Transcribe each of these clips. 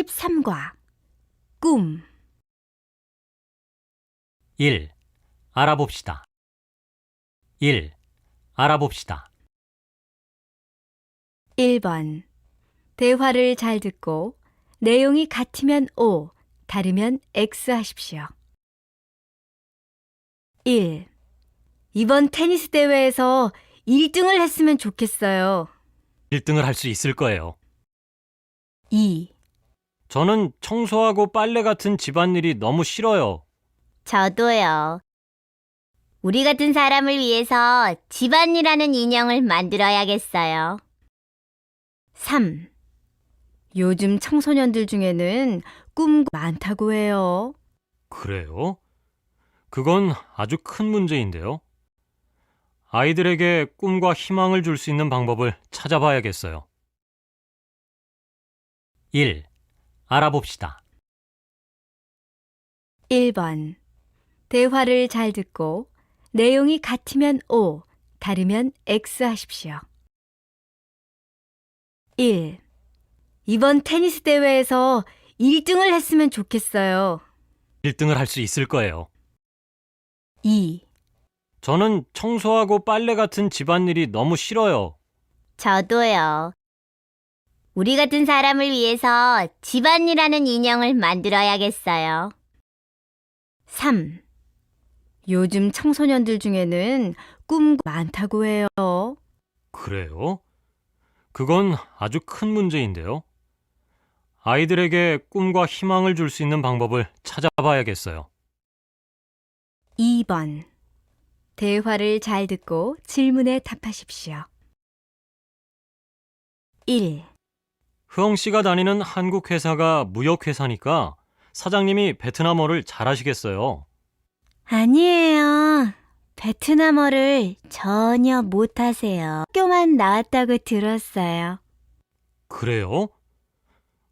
13과 꿈 1. 알아봅시다. 1. 알아봅시다. 1번 대화를 잘 듣고 내용이 같으면 O, 다르면 X 하십시오. 1. 이번 테니스 대회에서 1등을 했으면 좋겠어요. 1등을 할 수 있을 거예요. 2. 저는 청소하고 빨래 같은 집안일이 너무 싫어요. 저도요. 우리 같은 사람을 위해서 집안일하는 인형을 만들어야겠어요. 3. 요즘 청소년들 중에는 꿈 많다고 해요. 그래요? 그건 아주 큰 문제인데요. 아이들에게 꿈과 희망을 줄 수 있는 방법을 찾아봐야겠어요. 1. 알아봅시다. 1번 대화를 잘 듣고 내용이 같으면 O, 다르면 X 하십시오. 1. 이번 테니스 대회에서 1등을 했으면 좋겠어요. 1등을 할 수 있을 거예요. 2. 저는 청소하고 빨래 같은 집안일이 너무 싫어요. 저도요. 우리 같은 사람을 위해서 집안일하는 인형을 만들어야겠어요. 3. 요즘 청소년들 중에는 꿈 많다고 해요. 그래요? 그건 아주 큰 문제인데요. 아이들에게 꿈과 희망을 줄 수 있는 방법을 찾아봐야겠어요. 2번 대화를 잘 듣고 질문에 답하십시오. 1. 흐엉 씨가 다니는 한국 회사가 무역 회사니까 사장님이 베트남어를 잘하시겠어요. 아니에요. 베트남어를 전혀 못하세요. 학교만 나왔다고 들었어요. 그래요?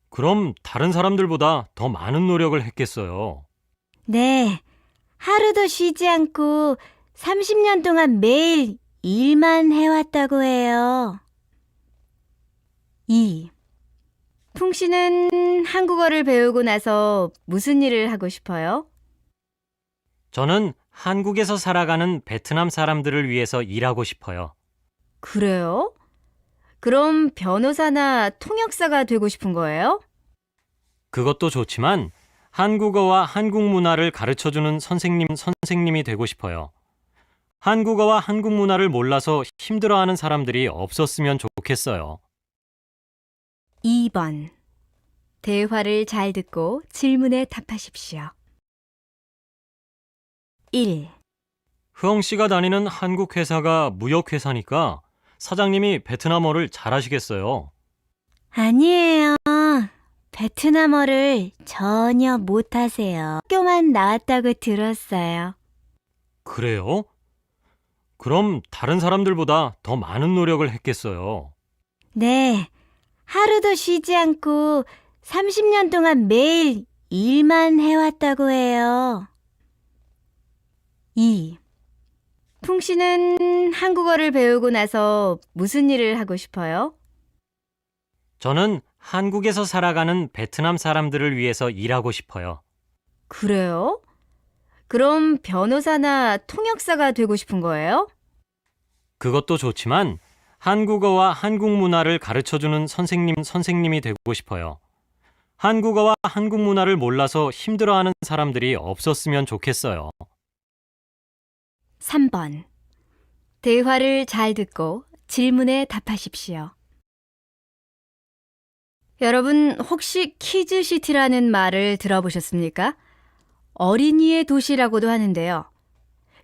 그럼 다른 사람들보다 더 많은 노력을 했겠어요. 네, 하루도 쉬지 않고 30년 동안 매일 일만 해왔다고 해요. 2. 풍 씨는 한국어를 배우고 나서 무슨 일을 하고 싶어요? 저는 한국에서 살아가는 베트남 사람들을 위해서 일하고 싶어요. 그래요? 그럼 변호사나 통역사가 되고 싶은 거예요? 그것도 좋지만 한국어와 한국 문화를 가르쳐주는 선생님이 되고 싶어요. 한국어와 한국 문화를 몰라서 힘들어하는 사람들이 없었으면 좋겠어요. 2번 대화를 잘 듣고 질문에 답하십시오. 1. 흐엉 씨가 다니는 한국 회사가 무역 회사니까 사장님이 베트남어를 잘하시겠어요. 아니에요. 베트남어를 전혀 못하세요. 학교만 나왔다고 들었어요. 그래요? 그럼 다른 사람들보다 더 많은 노력을 했겠어요. 네, 하루도 쉬지 않고 30년 동안 매일 일만 해왔다고 해요. 2. 풍 씨는 한국어를 배우고 나서 무슨 일을 하고 싶어요? 저는 한국에서 살아가는 베트남 사람들을 위해서 일하고 싶어요. 그래요? 그럼 변호사나 통역사가 되고 싶은 거예요? 그것도 좋지만 한국어와 한국 문화를 가르쳐주는 선생님이 되고 싶어요. 한국어와 한국 문화를 몰라서 힘들어하는 사람들이 없었으면 좋겠어요. 3번 대화를 잘 듣고 질문에 답하십시오. 여러분 혹시 키즈시티라는 말을 들어보셨습니까? 어린이의 도시라고도 하는데요.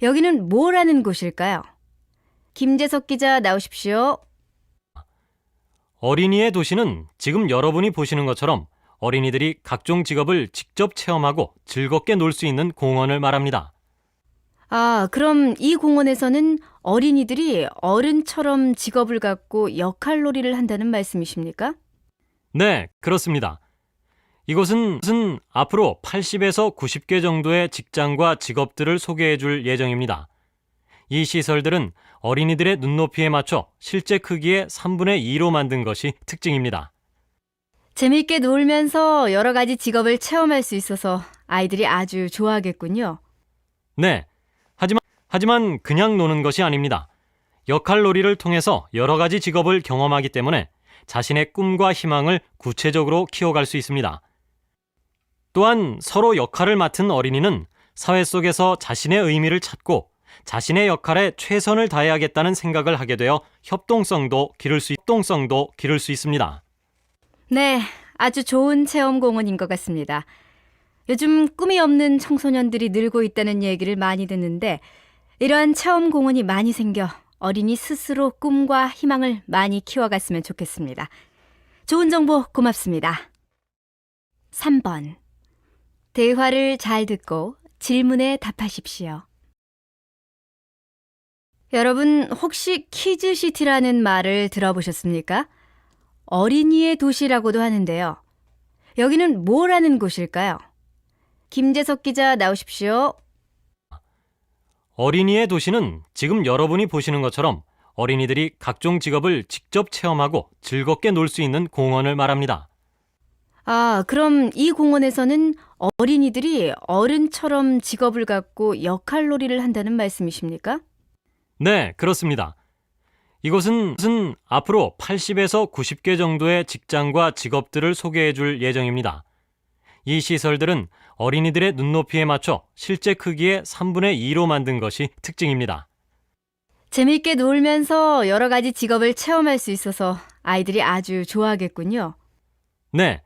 여기는 뭘 하는 곳일까요? 김재석 기자 나오십시오. 어린이의 도시는 지금 여러분이 보시는 것처럼 어린이들이 각종 직업을 직접 체험하고 즐겁게 놀 수 있는 공원을 말합니다. 아, 그럼 이 공원에서는 어린이들이 어른처럼 직업을 갖고 역할놀이를 한다는 말씀이십니까? 네, 그렇습니다. 이곳은 앞으로 80에서 90개 정도의 직장과 직업들을 소개해 줄 예정입니다. 이 시설들은 어린이들의 눈높이에 맞춰 실제 크기의 3분의 2로 만든 것이 특징입니다. 재미있게 놀면서 여러 가지 직업을 체험할 수 있어서 아이들이 아주 좋아하겠군요. 네. 하지만 그냥 노는 것이 아닙니다. 역할놀이를 통해서 여러 가지 직업을 경험하기 때문에 자신의 꿈과 희망을 구체적으로 키워갈 수 있습니다. 또한 서로 역할을 맡은 어린이는 사회 속에서 자신의 의미를 찾고 자신의 역할에 최선을 다해야겠다는 생각을 하게 되어 협동성도 기를 수 있습니다. 네, 아주 좋은 체험 공원인 것 같습니다. 요즘 꿈이 없는 청소년들이 늘고 있다는 얘기를 많이 듣는데 이러한 체험 공원이 많이 생겨 어린이 스스로 꿈과 희망을 많이 키워갔으면 좋겠습니다. 좋은 정보 고맙습니다. 3번. 대화를 잘 듣고 질문에 답하십시오. 여러분, 혹시 키즈시티라는 말을 들어보셨습니까? 어린이의 도시라고도 하는데요. 여기는 뭘 하는 곳일까요? 김재석 기자 나오십시오. 어린이의 도시는 지금 여러분이 보시는 것처럼 어린이들이 각종 직업을 직접 체험하고 즐겁게 놀 수 있는 공원을 말합니다. 아, 그럼 이 공원에서는 어린이들이 어른처럼 직업을 갖고 역할놀이를 한다는 말씀이십니까? 네, 그렇습니다. 이곳은 앞으로 80에서 90개 정도의 직장과 직업들을 소개해 줄 예정입니다. 이 시설들은 어린이들의 눈높이에 맞춰 실제 크기의 3분의 2로 만든 것이 특징입니다. 재미있게 놀면서 여러 가지 직업을 체험할 수 있어서 아이들이 아주 좋아하겠군요. 네,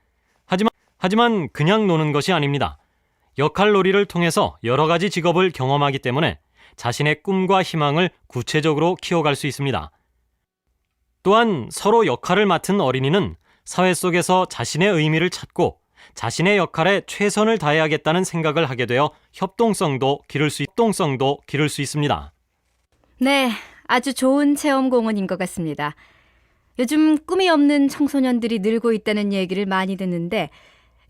하지만 그냥 노는 것이 아닙니다. 역할놀이를 통해서 여러 가지 직업을 경험하기 때문에 자신의 꿈과 희망을 구체적으로 키워갈 수 있습니다. 또한 서로 역할을 맡은 어린이는 사회 속에서 자신의 의미를 찾고 자신의 역할에 최선을 다해야겠다는 생각을 하게 되어 협동성도 기를 수 있습니다. 네, 아주 좋은 체험 공원인 것 같습니다. 요즘 꿈이 없는 청소년들이 늘고 있다는 얘기를 많이 듣는데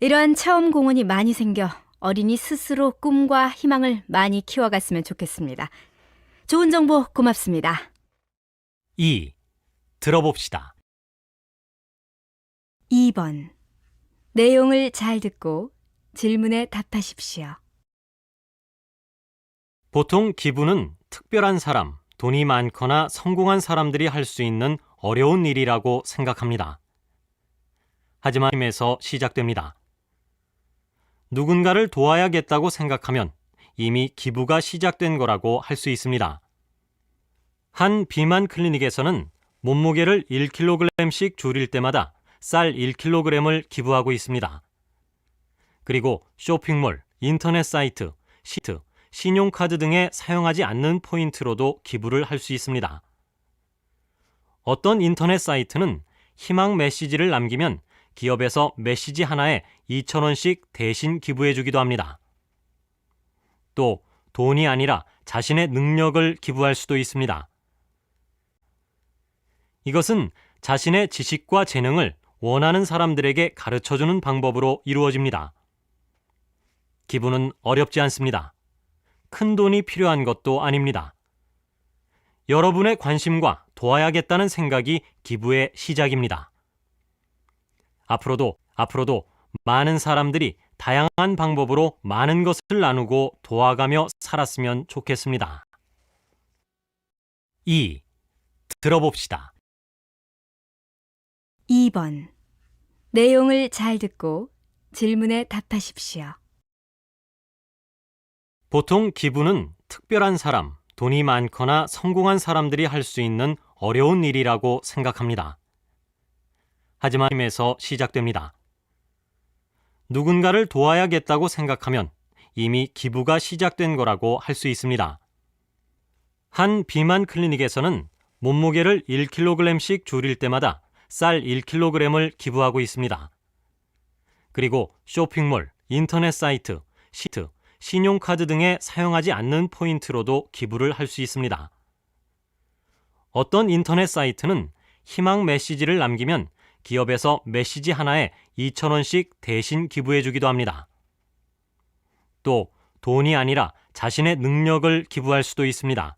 이러한 체험 공원이 많이 생겨 어린이 스스로 꿈과 희망을 많이 키워갔으면 좋겠습니다. 좋은 정보 고맙습니다. 2. 들어봅시다. 2번. 내용을 잘 듣고 질문에 답하십시오. 보통 기부는 특별한 사람, 돈이 많거나 성공한 사람들이 할 수 있는 어려운 일이라고 생각합니다. 하지만 힘에서 시작됩니다. 누군가를 도와야겠다고 생각하면 이미 기부가 시작된 거라고 할 수 있습니다. 한 비만 클리닉에서는 몸무게를 1kg씩 줄일 때마다 쌀 1kg을 기부하고 있습니다. 그리고 쇼핑몰, 인터넷 사이트, 시트, 신용카드 등에 사용하지 않는 포인트로도 기부를 할 수 있습니다. 어떤 인터넷 사이트는 희망 메시지를 남기면 기업에서 메시지 하나에 2,000원씩 대신 기부해 주기도 합니다. 또 돈이 아니라 자신의 능력을 기부할 수도 있습니다. 이것은 자신의 지식과 재능을 원하는 사람들에게 가르쳐주는 방법으로 이루어집니다. 기부는 어렵지 않습니다. 큰 돈이 필요한 것도 아닙니다. 여러분의 관심과 도와야겠다는 생각이 기부의 시작입니다. 앞으로도 많은 사람들이 다양한 방법으로 많은 것을 나누고 도와가며 살았으면 좋겠습니다. 2. 들어봅시다. 2번. 내용을 잘 듣고 질문에 답하십시오. 보통 기부는 특별한 사람, 돈이 많거나 성공한 사람들이 할 수 있는 어려운 일이라고 생각합니다. 하지만 힘에서 시작됩니다. 누군가를 도와야겠다고 생각하면 이미 기부가 시작된 거라고 할 수 있습니다. 한 비만 클리닉에서는 몸무게를 1kg씩 줄일 때마다 쌀 1kg을 기부하고 있습니다. 그리고 쇼핑몰, 인터넷 사이트, 시트, 신용카드 등에 사용하지 않는 포인트로도 기부를 할 수 있습니다. 어떤 인터넷 사이트는 희망 메시지를 남기면 기업에서 메시지 하나에 2,000원씩 대신 기부해 주기도 합니다. 또 돈이 아니라 자신의 능력을 기부할 수도 있습니다.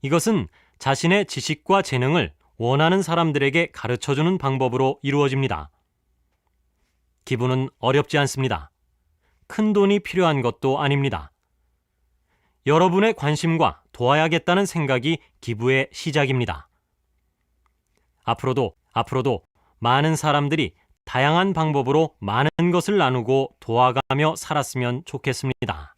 이것은 자신의 지식과 재능을 원하는 사람들에게 가르쳐주는 방법으로 이루어집니다. 기부는 어렵지 않습니다. 큰 돈이 필요한 것도 아닙니다. 여러분의 관심과 도와야겠다는 생각이 기부의 시작입니다. 앞으로도 많은 사람들이 다양한 방법으로 많은 것을 나누고 도와가며 살았으면 좋겠습니다.